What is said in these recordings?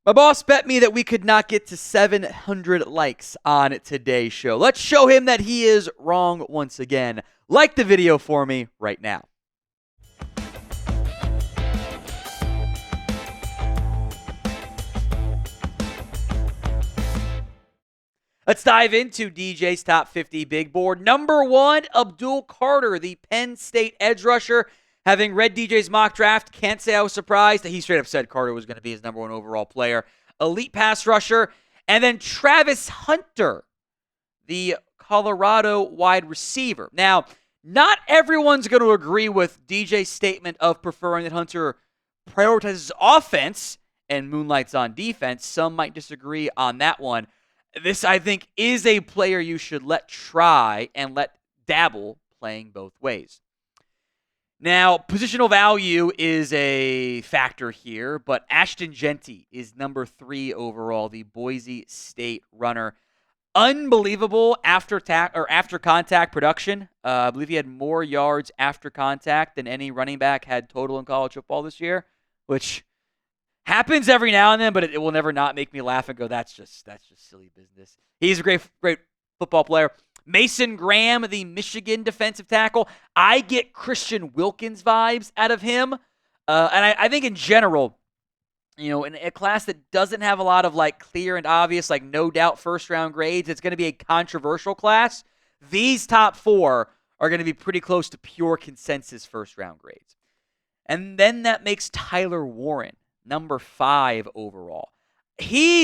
My boss bet me that we could not get to 700 likes on today's show. Let's show him that he is wrong once again. Like the video for me right now. Let's dive into DJ's top 50 big board. Number 1, Abdul Carter, the Penn State edge rusher. Having read DJ's mock draft, can't say I was surprised that he straight up said Carter was going to be his number 1 overall player. Elite pass rusher. And then Travis Hunter, the Colorado wide receiver. Now, not everyone's going to agree with DJ's statement of preferring that Hunter prioritizes offense and moonlights on defense. Some might disagree on that one. This, I think, is a player you should let try and let dabble playing both ways. Now, positional value is a factor here, but Ashton Jeanty is number 3 overall, the Boise State runner. Unbelievable after contact production. I believe he had more yards after contact than any running back had total in college football this year, which happens every now and then, but it will never not make me laugh and go, that's just silly business. He's a great football player. Mason Graham, the Michigan defensive tackle. I get Christian Wilkins vibes out of him. And I think in general, in a class that doesn't have a lot of clear and obvious, no doubt first round grades, it's going to be a controversial class. These top 4 are going to be pretty close to pure consensus first round grades. And then that makes Tyler Warren number 5 overall. He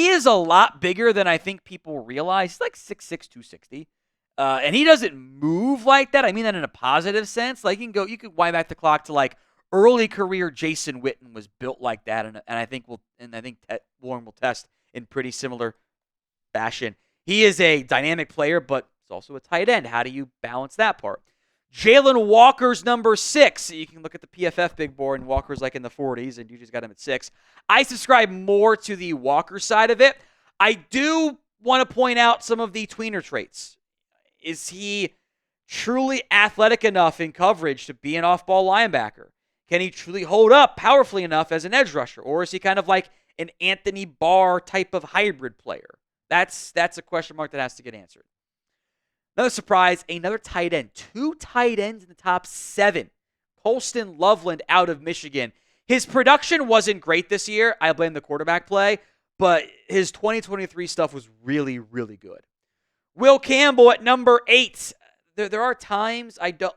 is a lot bigger than I think people realize. He's 6'6", 260. And he doesn't move like that. I mean that in a positive sense. You could wind back the clock to early career Jason Witten was built like that, and I think Warren will test in pretty similar fashion. He is a dynamic player, but he's also a tight end. How do you balance that part? Jalen Walker's number 6. You can look at the PFF big board, and Walker's in the 40s, and you just got him at 6. I subscribe more to the Walker side of it. I do want to point out some of the tweener traits. Is he truly athletic enough in coverage to be an off-ball linebacker? Can he truly hold up powerfully enough as an edge rusher? Or is he kind of like an Anthony Barr type of hybrid player? That's a question mark that has to get answered. Another surprise, another tight end. 2 tight ends in the top 7. Colston Loveland out of Michigan. His production wasn't great this year. I blame the quarterback play, but his 2023 stuff was really, really good. Will Campbell at number 8. There are times I think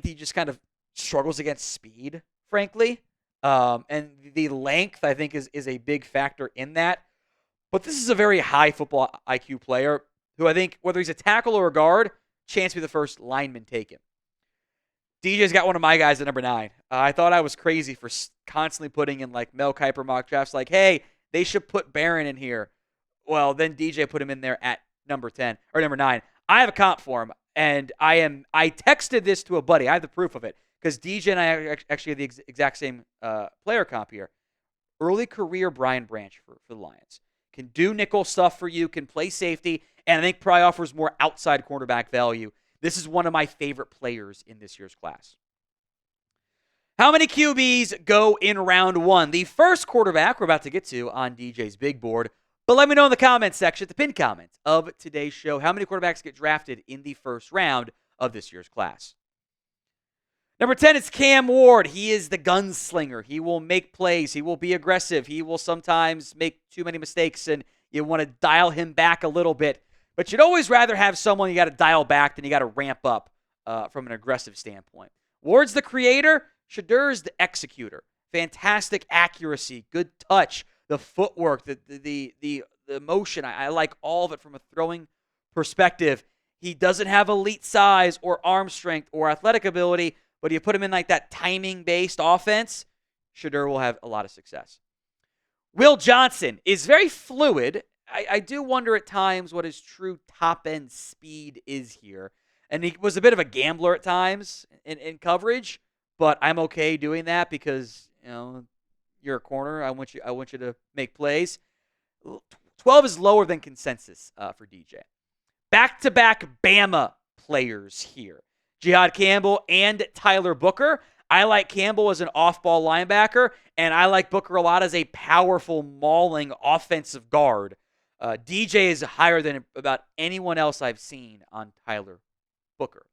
he just kind of struggles against speed, frankly. And the length, I think, is a big factor in that. But this is a very high football IQ player who I think, whether he's a tackle or a guard, chance to be the first lineman taken. DJ's got one of my guys at number 9. I thought I was crazy for constantly putting in Mel Kiper mock drafts hey, they should put Barron in here. Well, then DJ put him in there at number 10 or number 9. I have a comp for him, and I texted this to a buddy. I have the proof of it because DJ and I actually have the exact same player comp here. Early career Brian Branch for the Lions. Can do nickel stuff for you, can play safety, and I think probably offers more outside cornerback value. This is one of my favorite players in this year's class. How many QBs go in round 1? The first quarterback we're about to get to on DJ's big board. But let me know in the comments section, the pinned comment of today's show, how many quarterbacks get drafted in the first round of this year's class. Number 10 is Cam Ward. He is the gunslinger. He will make plays. He will be aggressive. He will sometimes make too many mistakes, and you want to dial him back a little bit. But you'd always rather have someone you got to dial back than you got to ramp up from an aggressive standpoint. Ward's the creator. Shedeur is the executor. Fantastic accuracy, good touch, the footwork, the motion. I like all of it from a throwing perspective. He doesn't have elite size or arm strength or athletic ability, but you put him in that timing-based offense, Shedeur will have a lot of success. Will Johnson is very fluid. I do wonder at times what his true top-end speed is here. And he was a bit of a gambler at times in coverage, but I'm okay doing that because, you're a corner. I want you to make plays. 12 is lower than consensus for DJ. Back-to-back Bama players here. Jihaad Campbell and Tyler Booker. I like Campbell as an off-ball linebacker, and I like Booker a lot as a powerful, mauling offensive guard. DJ is higher than about anyone else I've seen on Tyler Booker.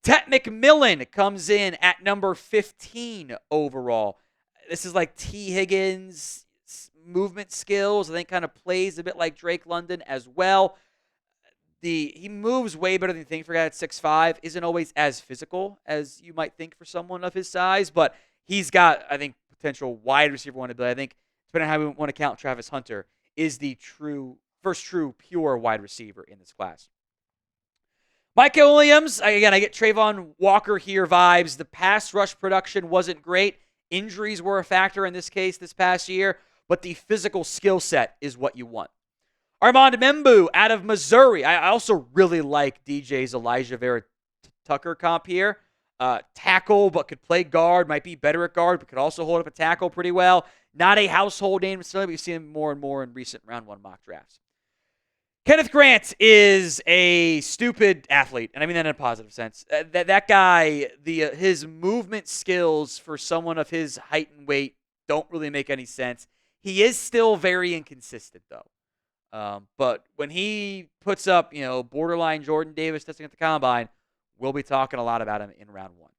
Tet McMillan comes in at number 15 overall. This is like T. Higgins' movement skills. I think kind of plays a bit like Drake London as well. He moves way better than you think for a guy at 6'5". Isn't always as physical as you might think for someone of his size, but he's got, I think, potential wide receiver one ability. I think, depending on how we want to count Travis Hunter, is the first true pure wide receiver in this class. Micah Williams, again, I get Trayvon Walker here vibes. The pass rush production wasn't great. Injuries were a factor in this case this past year, but the physical skill set is what you want. Armand Membu out of Missouri. I also really like DJ's Elijah Vera Tucker comp here. Tackle, but could play guard, might be better at guard, but could also hold up a tackle pretty well. Not a household name, but we've seen him more and more in recent round one mock drafts. Kenneth Grant is a stupid athlete, and I mean that in a positive sense. That guy, his movement skills for someone of his height and weight don't really make any sense. He is still very inconsistent, though. But when he puts up, borderline Jordan Davis testing at the combine, we'll be talking a lot about him in round one.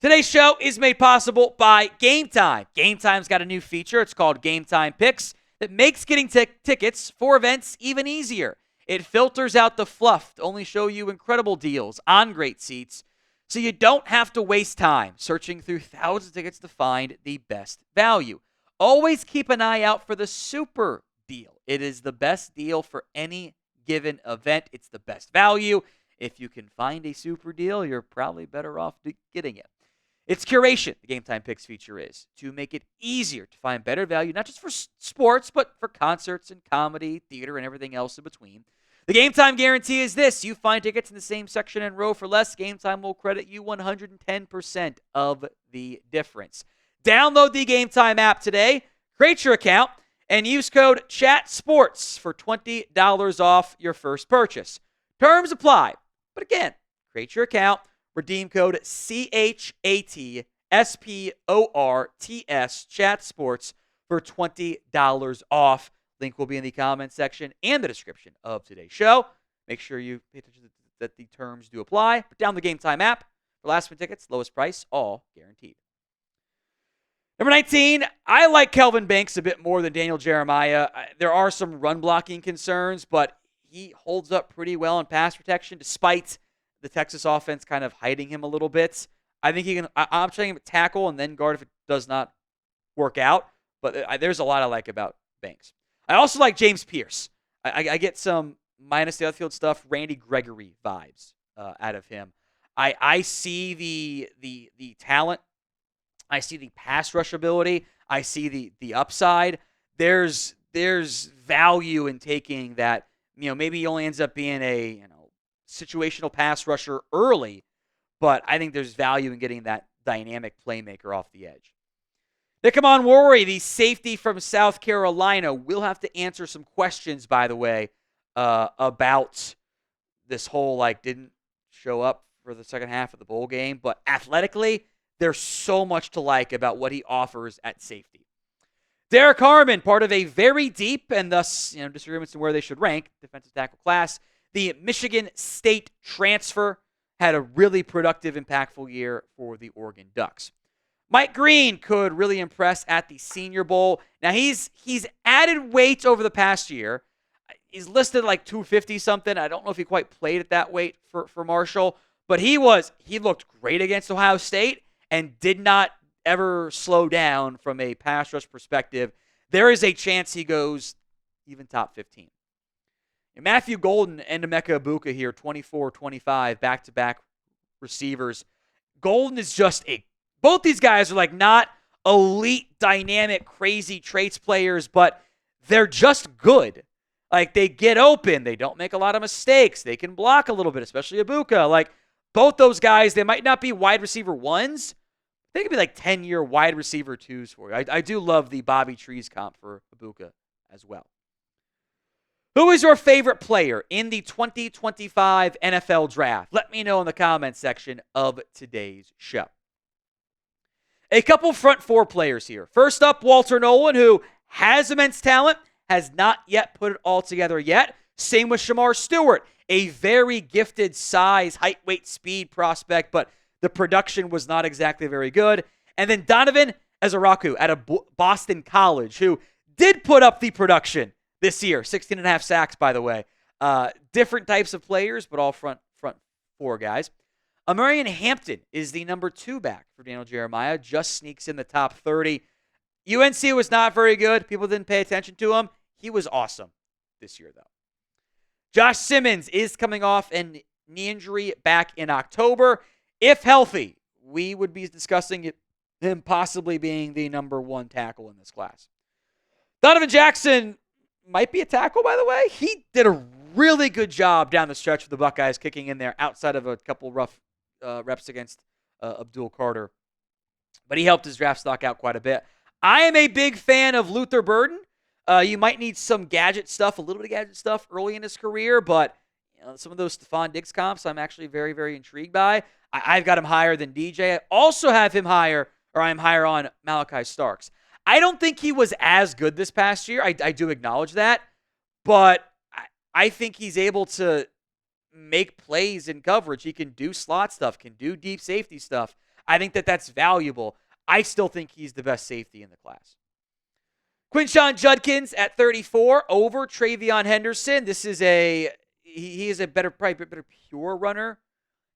Today's show is made possible by Game Time. Game Time's got a new feature. It's called Game Time Picks that makes getting tickets for events even easier. It filters out the fluff to only show you incredible deals on great seats, so you don't have to waste time searching through thousands of tickets to find the best value. Always keep an eye out for the super deal. It is the best deal for any given event. It's the best value. If you can find a super deal, you're probably better off getting it. It's curation, the Game Time Picks feature is, to make it easier to find better value, not just for sports, but for concerts and comedy, theater, and everything else in between. The Game Time guarantee is this. You find tickets in the same section and row for less. Game Time will credit you 110% of the difference. Download the Game Time app today, create your account, and use code CHATSPORTS for $20 off your first purchase. Terms apply. But again, create your account, redeem code CHATSPORTS, CHATSPORTS, for $20 off. Link will be in the comment section and the description of today's show. Make sure you pay attention that the terms do apply. But down the Game Time app for last-minute tickets, lowest price, all guaranteed. Number 19, I like Kelvin Banks a bit more than Daniel Jeremiah. There are some run-blocking concerns, but he holds up pretty well in pass protection despite the Texas offense kind of hiding him a little bit. I think he can. I'm trying him to tackle and then guard if it does not work out. But there's a lot I like about Banks. I also like James Pierce. I get some minus the outfield stuff, Randy Gregory vibes out of him. I see the talent. I see the pass rush ability. I see the upside. There's value in taking that. Maybe he only ends up being a situational pass rusher early, but I think there's value in getting that dynamic playmaker off the edge. Nikamon Worry, the safety from South Carolina, will have to answer some questions, by the way, about this whole, didn't show up for the second half of the bowl game, but athletically, there's so much to like about what he offers at safety. Derek Harmon, part of a very deep and thus, disagreements in where they should rank defensive tackle class. The Michigan State transfer had a really productive, impactful year for the Oregon Ducks. Mike Green could really impress at the Senior Bowl. Now, he's added weight over the past year. He's listed 250-something. I don't know if he quite played at that weight for Marshall, but he looked great against Ohio State and did not ever slow down from a pass rush perspective. There is a chance he goes even top 15. And Matthew Golden and Emeka Ibuka here, 24-25, back-to-back receivers. Golden is both these guys are not elite, dynamic, crazy traits players, but they're just good. They get open. They don't make a lot of mistakes. They can block a little bit, especially Ibuka. Both those guys, they might not be wide receiver ones. They could be 10-year wide receiver twos for you. I do love the Bobby Trees comp for Ibuka as well. Who is your favorite player in the 2025 NFL Draft? Let me know in the comments section of today's show. A couple front four players here. First up, Walter Nolan, who has immense talent, has not yet put it all together yet. Same with Shamar Stewart, a very gifted size, height, weight, speed prospect, but the production was not exactly very good. And then Donovan Ezaraku out of Boston College, who did put up the production this year. 16 and a half sacks, by the way. Different types of players, but all front four guys. Amarian Hampton is the number 2 back for Daniel Jeremiah. Just sneaks in the top 30. UNC was not very good. People didn't pay attention to him. He was awesome this year, though. Josh Simmons is coming off a knee injury back in October. If healthy, we would be discussing him possibly being the number 1 tackle in this class. Donovan Jackson might be a tackle, by the way. He did a really good job down the stretch for the Buckeyes, kicking in there outside of a couple rough reps against Abdul Carter. But he helped his draft stock out quite a bit. I am a big fan of Luther Burden. You might need some gadget stuff, a little bit of gadget stuff early in his career, but some of those Stephon Diggs comps I'm actually very, very intrigued by. I've got him higher than DJ. I also have him higher, or I'm higher on Malachi Starks. I don't think he was as good this past year. I do acknowledge that, but I think he's able to make plays in coverage. He can do slot stuff, can do deep safety stuff. I think that's valuable. I still think he's the best safety in the class. Quinshon Judkins at 34 over Travion Henderson. He is a better pure runner.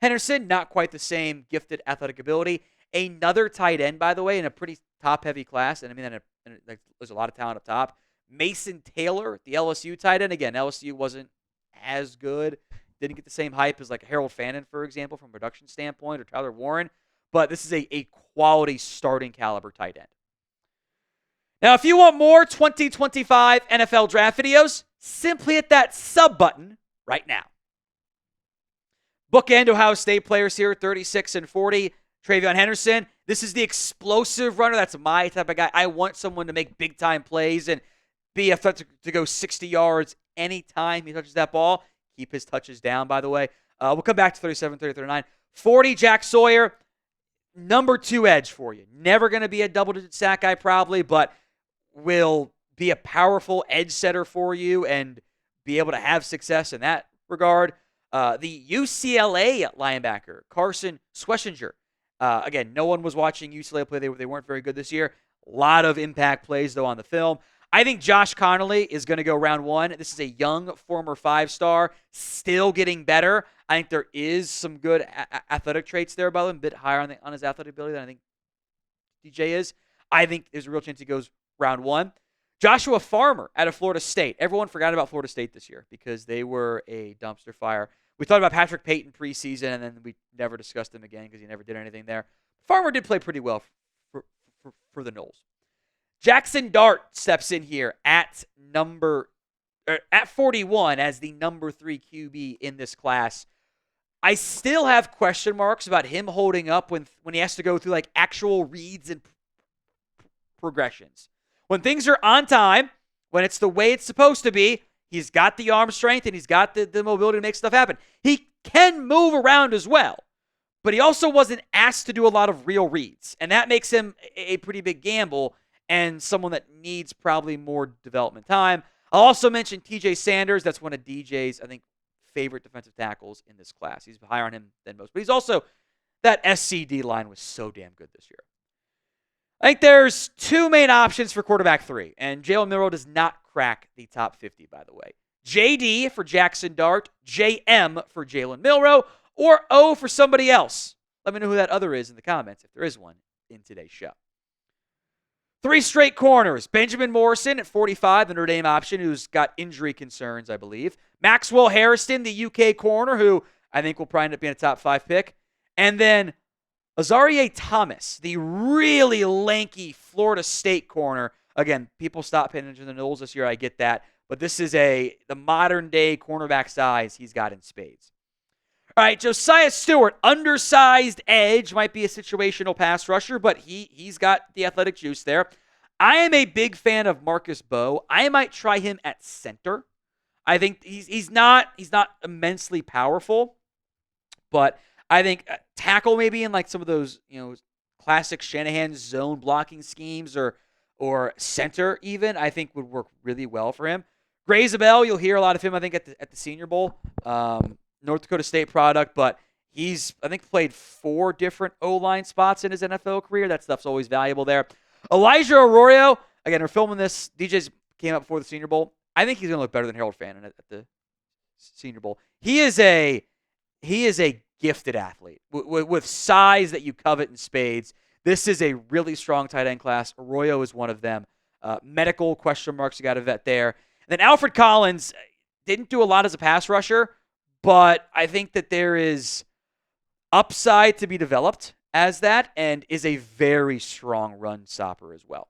Henderson, not quite the same gifted athletic ability. Another tight end, by the way, in a pretty top-heavy class, and I mean, there's a lot of talent up top. Mason Taylor, the LSU tight end. Again, LSU wasn't as good. Didn't get the same hype as like Harold Fannin, for example, from a production standpoint, or Tyler Warren. But this is a quality starting caliber tight end. Now, if you want more 2025 NFL draft videos, simply hit that sub button right now. Bookend Ohio State players here, 36 and 40. Travion Henderson, this is the explosive runner. That's my type of guy. I want someone to make big-time plays and be a threat to go 60 yards anytime he touches that ball. Keep his touches down, by the way. We'll come back to 37, 30, 39. 40, Jack Sawyer, number 2 edge for you. Never going to be a double-digit sack guy probably, but will be a powerful edge setter for you and be able to have success in that regard. The UCLA linebacker, Carson Schwessinger. Again, no one was watching UCLA play. They weren't very good this year. A lot of impact plays, though, on the film. I think Josh Connolly is going to go round 1. This is a young former 5-star, still getting better. I think there is some good athletic traits there about him, a bit higher on his athletic ability than I think DJ is. I think there's a real chance he goes round 1. Joshua Farmer out of Florida State. Everyone forgot about Florida State this year because they were a dumpster fire. We thought about Patrick Payton preseason, and then we never discussed him again because he never did anything there. Farmer did play pretty well for the Noles. Jackson Dart steps in here at 41 as the number 3 QB in this class. I still have question marks about him holding up when he has to go through like actual reads and progressions. When things are on time, when it's the way it's supposed to be, he's got the arm strength and he's got the mobility to make stuff happen. He can move around as well, but he also wasn't asked to do a lot of real reads, and that makes him a pretty big gamble and someone that needs probably more development time. I'll also mention TJ Sanders. That's one of DJ's, I think, favorite defensive tackles in this class. He's higher on him than most, but he's also, that SCD line was so damn good this year. I think there's 2 main options for quarterback 3, and Jalen Milroe does not crack the top 50, by the way. JD for Jackson Dart, JM for Jalen Milroe, or O for somebody else. Let me know who that other is in the comments, if there is one in today's show. 3 straight corners. Benjamin Morrison at 45, the Notre Dame option, who's got injury concerns, I believe. Maxwell Harrison, the UK corner, who I think will probably end up being a top 5 pick. And then Azareye'h Thomas, the really lanky Florida State corner. Again, people stopped paying attention to the Noles this year. I get that. But this is the modern-day cornerback size he's got in spades. All right, Josiah Stewart, undersized edge, might be a situational pass rusher, but he's got the athletic juice there. I am a big fan of Marcus Bowe. I might try him at center. I think he's not immensely powerful, but I think tackle maybe in like some of those classic Shanahan zone blocking schemes or center even, I think would work really well for him. Gray Zabel, you'll hear a lot of him, I think, at the Senior Bowl. North Dakota State product, but he's, I think, played 4 different O-line spots in his NFL career. That stuff's always valuable there. Elijah Arroyo, again, we're filming this. DJ's came up before the Senior Bowl. I think he's going to look better than Harold Fannin at the Senior Bowl. He is a gifted athlete with size that you covet in spades. This is a really strong tight end class. Arroyo is one of them. Medical question marks, you got to vet there. And then Alfred Collins didn't do a lot as a pass rusher, but I think that there is upside to be developed as that and is a very strong run stopper as well.